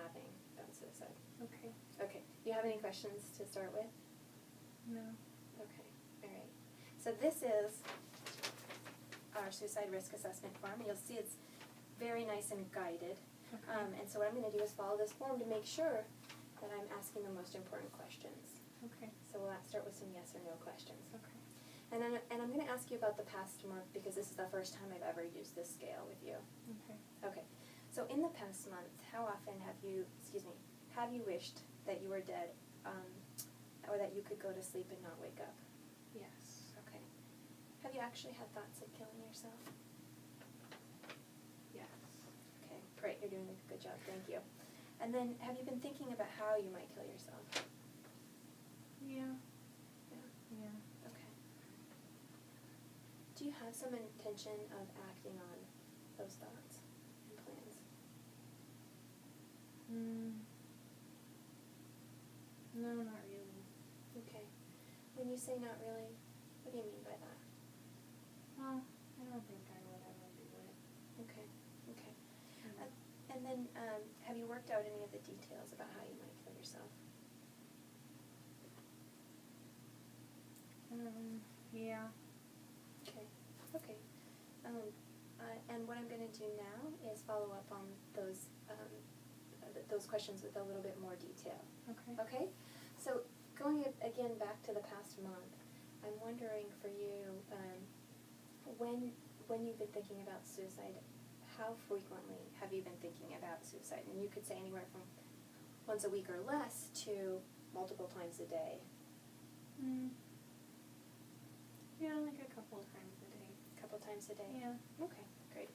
having about suicide. Okay. Okay. Do you have any questions to start with? No. Okay. All right. So this is our suicide risk assessment form. You'll see it's very nice and guided. Okay. And so what I'm going to do is follow this form to make sure that I'm asking the most important questions. Okay. So we'll start with some yes or no questions. Okay. And I'm going to ask you about the past month because this is the first time I've ever used this scale with you. Okay. Okay. So in the past month, how often have you wished that you were dead, or that you could go to sleep and not wake up? Yes. Okay. Have you actually had thoughts of killing yourself? Yes. Okay, great. You're doing a good job. Thank you. And then, have you been thinking about how you might kill yourself? Yeah. Yeah. Yeah. Okay. Do you have some intention of acting on those thoughts and plans? No, not really. Okay. When you say not really, what do you mean by that? Well, I don't think I would ever do it. Okay. Okay. Yeah. And then, have you worked out any of the details about how you might kill yourself? Yeah. Okay. Okay. And what I'm going to do now is follow up on those questions with a little bit more detail. Okay. Okay? So going again back to the past month, I'm wondering for you, when you've been thinking about suicide, how frequently have you been thinking about suicide? And you could say anywhere from once a week or less to multiple times a day. Yeah, like a couple times a day. A couple times a day? Yeah. Okay, great.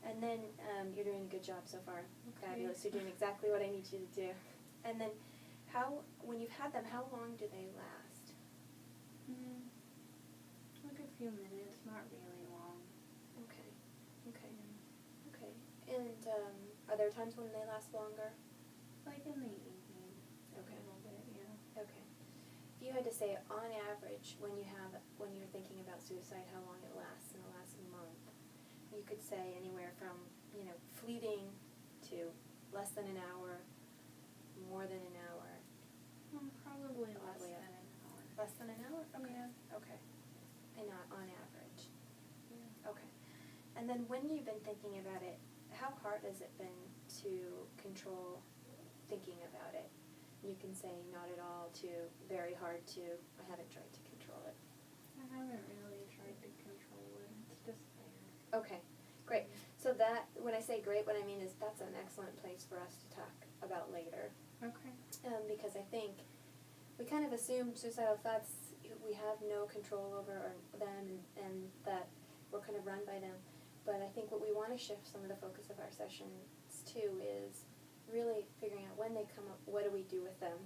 And then you're doing a good job so far. Okay. Fabulous. You're doing exactly what I need you to do. And then when you've had them, how long do they last? Like a few minutes, not really long. Okay. Okay. Yeah. Okay. And are there times when they last longer? Like in the evening. Okay. A little bit, yeah. Okay. If you had to say on average when you're thinking about suicide, how long it lasts in the last month, you could say anywhere from, fleeting to less than an hour, more than an hour. Probably less Probably than an hour. Less than an hour? Okay. Yeah. Okay. And not on average. Yeah. Okay. And then when you've been thinking about it, how hard has it been to control thinking about it? You can say not at all to very hard to I haven't tried to control it. I haven't really tried to control it. It's just there. Okay, great. So when I say great, what I mean is that's an excellent place for us to talk about later. Okay. Because I think we kind of assume suicidal thoughts, we have no control over them and that we're kind of run by them. But I think what we want to shift some of the focus of our sessions to is really figuring out when they come up, what do we do with them?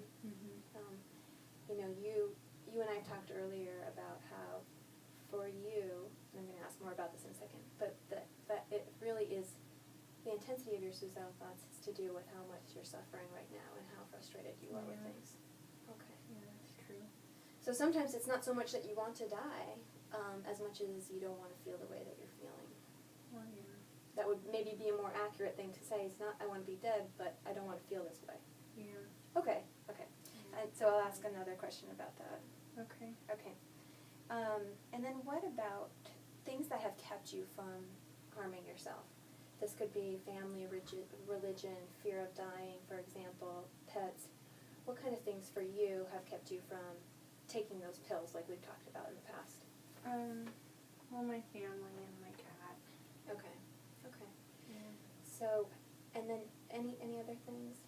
You and I talked earlier about how for you, and I'm going to ask more about this in a second, but that it really is, the intensity of your suicidal thoughts has to do with how much you're suffering right now and how frustrated you are with things. Okay. Yeah, that's true. So sometimes it's not so much that you want to die, as much as you don't want to feel the way that you're feeling. Well, yeah. That would maybe be a more accurate thing to say. It's not, I want to be dead, but I don't want to feel this way. Yeah. Okay, okay. And so I'll ask another question about that. Okay. Okay. And then what about things that have kept you from harming yourself? This could be family, religion, fear of dying, for example, pets. What kind of things for you have kept you from taking those pills like we've talked about in the past? Well, my family and my cat. Okay. Okay. Yeah. So, and then any other things?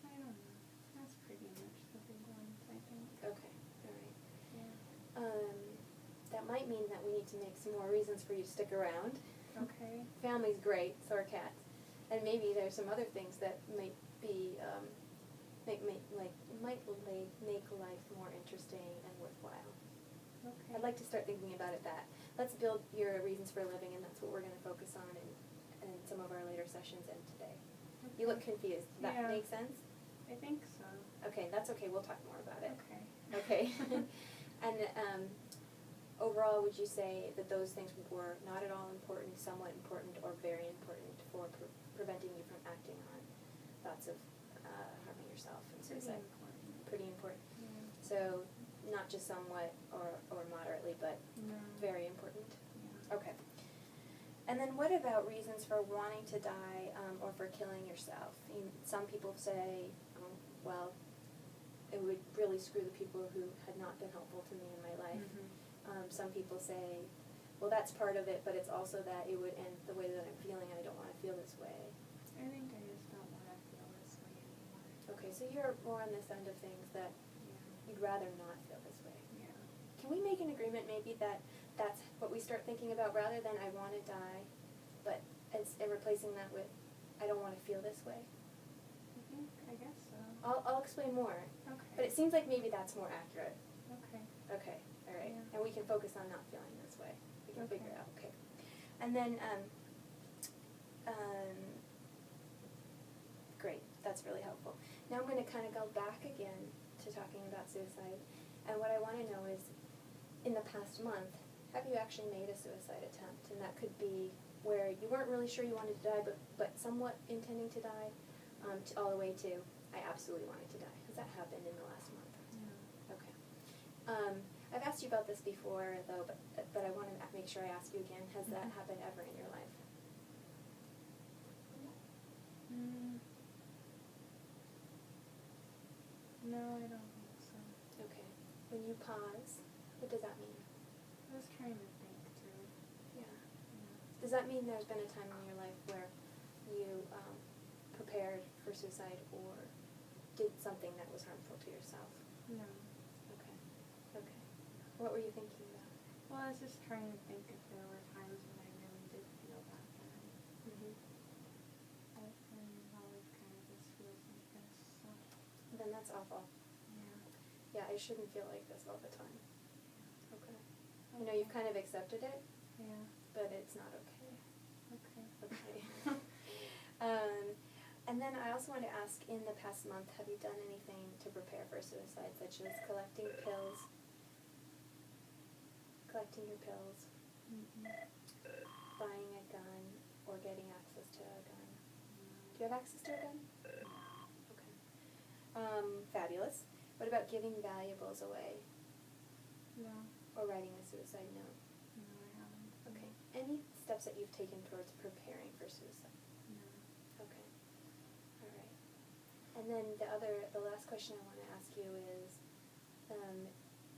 I don't know. That's pretty much the big ones, I think. Okay. All right. Yeah. That might mean that we need to make some more reasons for you to stick around. Okay. Family's great, so are cats. And maybe there's some other things that might be, make life more interesting and worthwhile. Okay. I'd like to start thinking about it that. Let's build your reasons for living, and that's what we're going to focus on in some of our later sessions and today. Okay. You look confused. Does that make sense? I think so. Okay, that's okay. We'll talk more about it. Okay. Okay. And overall, would you say that those things were not at all important, somewhat important, or very important for preventing you from acting on thoughts of harming yourself and suicide? Pretty important. Yeah. So not just somewhat or moderately, but very important. Yeah. Okay. And then what about reasons for wanting to die or for killing yourself? Some people say, well, it would really screw the people who had not been helpful to me in my life. Some people say, well, that's part of it, but it's also that it would end the way that I'm feeling, and I don't want to feel this way. I think I just don't want to feel this way anymore. Okay, so you're more on this end of things that you'd rather not feel this way. Yeah. Can we make an agreement maybe that that's what we start thinking about rather than I want to die, but and replacing that with I don't want to feel this way? I guess so. I'll explain more. Okay. But it seems like maybe that's more accurate. Okay. Okay, all right. Yeah. And we can focus on not feeling this way. We can Okay. figure it out. Okay. And then, great. That's really helpful. Now I'm going to kind of go back again to talking about suicide. And what I want to know is, in the past month, have you actually made a suicide attempt? And that could be where you weren't really sure you wanted to die, but somewhat intending to die, all the way to I absolutely wanted to die. Has that happened in the last month? Yeah. Okay. I've asked you about this before, though, but I want to make sure I ask you again. Has that happened ever in your life? No, I don't think so. Okay. When you pause, what does that mean? I was trying to think too. Yeah. Does that mean there's been a time in your life where you prepared for suicide or did something that was harmful to yourself? No. Okay. Okay. What were you thinking about? Well, I was just trying to think if there were times when I really did feel that bad. But then it always kind of just feels like this, so. Then that's awful. Yeah. Yeah, I shouldn't feel like this all the time. Okay. You know, you've kind of accepted it, Yeah. but it's not okay. Okay. Okay. And then I also want to ask, in the past month, have you done anything to prepare for suicide, such as collecting your pills, buying a gun, or getting access to a gun? Do you have access to a gun? Okay. Fabulous. What about giving valuables away No. or writing a suicide note? No, I haven't. Okay. Any steps that you've taken towards preparing for suicide? No. Okay. All right. And then the last question I want to ask you is,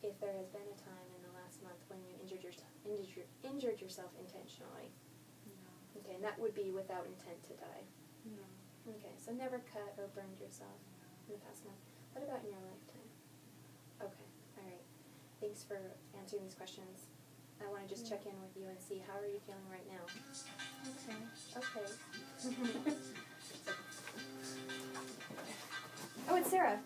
if there has been a time in the last month when you injured yourself intentionally. No. Okay, and that would be without intent to die. No. Okay, so never cut or burned yourself in the past month. What about in your lifetime? Okay, all right. Thanks for answering these questions. I want to just check in with you and see how are you feeling right now. Okay. Okay. Oh, it's Sarah.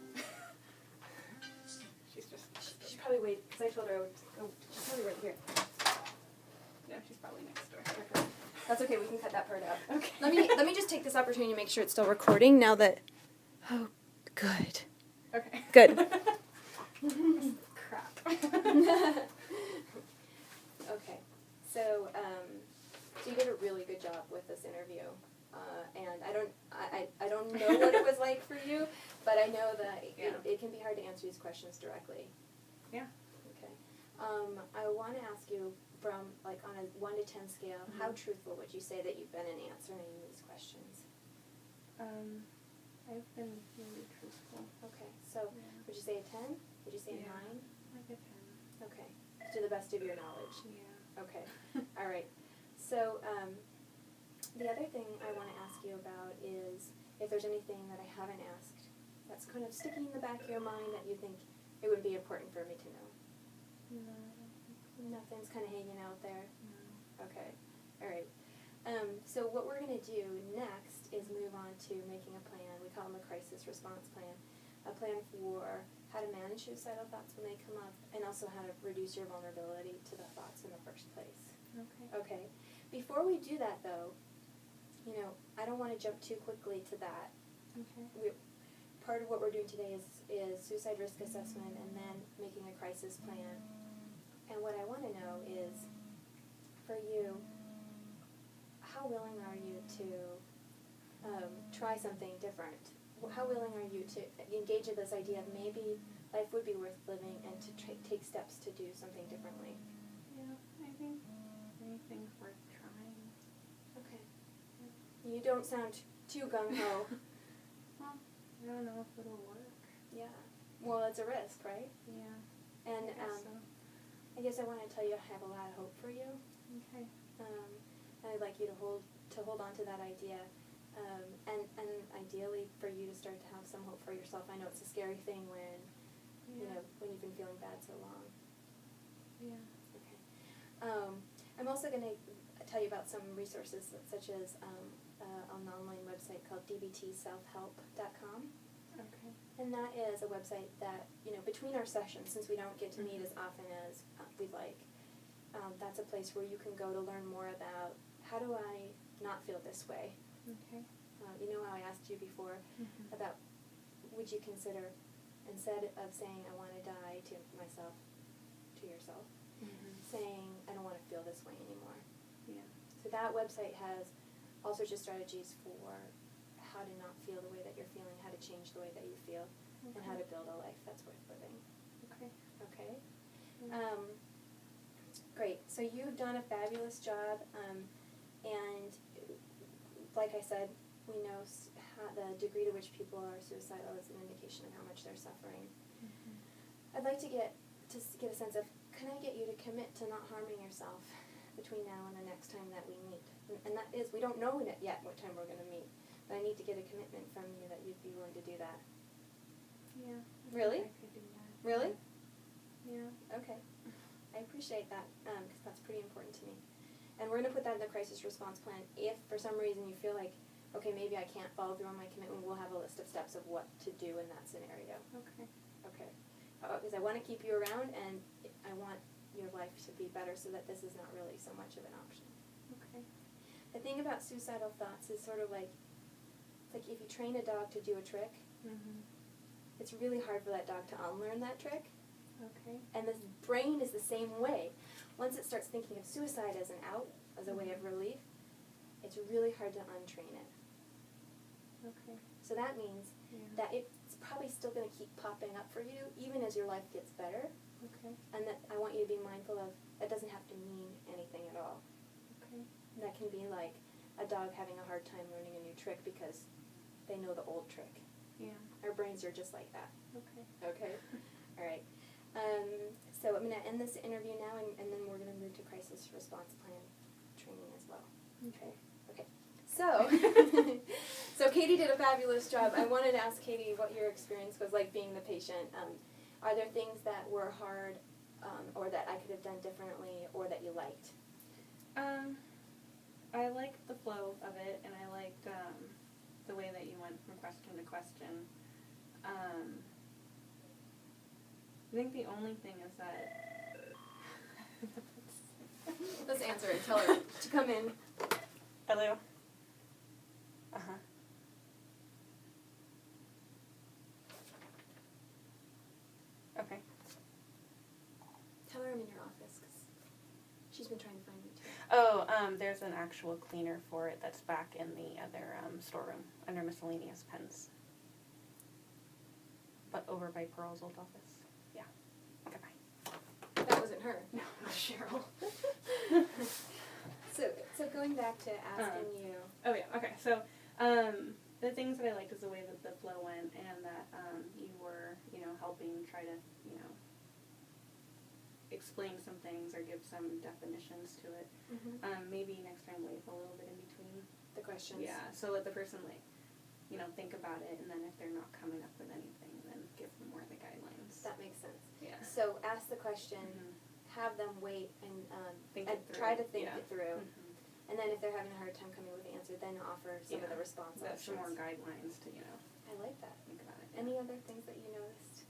She's probably waiting, because I told her I would go. She's probably right here. Yeah, she's probably next door. Okay. That's okay, we can cut that part out. Okay. Let me just take this opportunity to make sure it's still recording now that... Oh, good. Okay. Good. Crap. Okay, so you did a really good job with this interview, and I don't know what it was like for you, but I know that it can be hard to answer these questions directly. Yeah. Okay. I want to ask you, from like on a 1 to 10 scale, how truthful would you say that you've been in answering these questions? I've been really truthful. Okay, so would you say a 10? Would you say a 9? Like a 10. Okay, to the best of your knowledge. Yeah. Okay, all right. So the other thing I want to ask you about is if there's anything that I haven't asked that's kind of sticking in the back of your mind that you think it would be important for me to know. No. Nothing's kind of hanging out there. No. Okay, all right. So what we're going to do next is move on to making a plan. We call them a crisis response plan. A plan for how to manage suicidal thoughts when they come up, and also how to reduce your vulnerability to the thoughts in the first place. Okay. Okay. Before we do that, though, you know, I don't want to jump too quickly to that. Okay. Part of what we're doing today is suicide risk assessment, and then making a crisis plan. And what I want to know is, for you, how willing are you to try something different? How willing are you to engage in this idea of maybe life would be worth living and to take steps to do something differently? Yeah, I think anything's worth trying. Okay. You don't sound too gung-ho. Well, I don't know if it'll work. Yeah. Well, it's a risk, right? Yeah. And So. I guess I want to tell you I have a lot of hope for you. Okay. And I'd like you to hold on to that idea. And ideally for you to start to have some hope for yourself. I know it's a scary thing when, when you've been feeling bad so long. Yeah. Okay. I'm also going to tell you about some resources such as an online website called dbtselfhelp.com. Okay. And that is a website that, between our sessions, since we don't get to meet as often as we'd like, that's a place where you can go to learn more about how do I not feel this way. Okay. You know how I asked you before about would you consider, instead of saying I want to die to myself, to yourself, saying I don't want to feel this way anymore. Yeah. So that website has all sorts of strategies for how to not feel the way that you're feeling, how to change the way that you feel, and how to build a life that's worth living. Okay. Okay? Yeah. Great. So you've done a fabulous job, and like I said, we know the degree to which people are suicidal is an indication of how much they're suffering. I'd like to get a sense of, can I get you to commit to not harming yourself between now and the next time that we meet? And that is, we don't know yet what time we're going to meet, but I need to get a commitment from you that you'd be willing to do that. Yeah. Really? I could do that. Really? Yeah. Okay. I appreciate that, because that's pretty important to me. And we're going to put that in the crisis response plan. If for some reason you feel like, okay, maybe I can't follow through on my commitment, we'll have a list of steps of what to do in that scenario. Okay. Okay. Because I want to keep you around, and I want your life to be better so that this is not really so much of an option. Okay. The thing about suicidal thoughts is sort of like, it's like if you train a dog to do a trick, it's really hard for that dog to unlearn that trick. Okay. And the brain is the same way. Once it starts thinking of suicide as an out, as a way of relief, it's really hard to untrain it. Okay. So that means that it's probably still going to keep popping up for you, even as your life gets better. Okay. And that I want you to be mindful of, that doesn't have to mean anything at all. Okay. That can be like a dog having a hard time learning a new trick because they know the old trick. Yeah. Our brains are just like that. Okay. Okay? All right. So I'm going to end this interview now, and then we're going to move to crisis response plan training as well. Okay. Okay. So, so Katie did a fabulous job. I wanted to ask Katie what your experience was like being the patient. Are there things that were hard, or that I could have done differently, or that you liked? I liked the flow of it, and I liked the way that you went from question to question. I think the only thing is that... Let's answer it. Tell her to come in. Hello? Okay. Tell her I'm in your office, because she's been trying to find me too. Oh, there's an actual cleaner for it that's back in the other storeroom under miscellaneous pens. But over by Pearl's old office. Yeah. Okay, bye. That wasn't her. No, it was Cheryl. So going back to asking you. Oh yeah, okay. So the things that I liked is the way that the flow went, and that you were, helping try to, explain some things or give some definitions to it. Maybe next time wait a little bit in between The questions. Yeah, so let the person think about it, and then if they're not coming up with anything, then give them more of the guidelines. That makes sense. Yeah. So ask the question, have them wait, and try to think it through. And then if they're having a hard time coming with the answer, then offer some of the response That's some options. more guidelines to, I like that. think about it. Any other things that you noticed?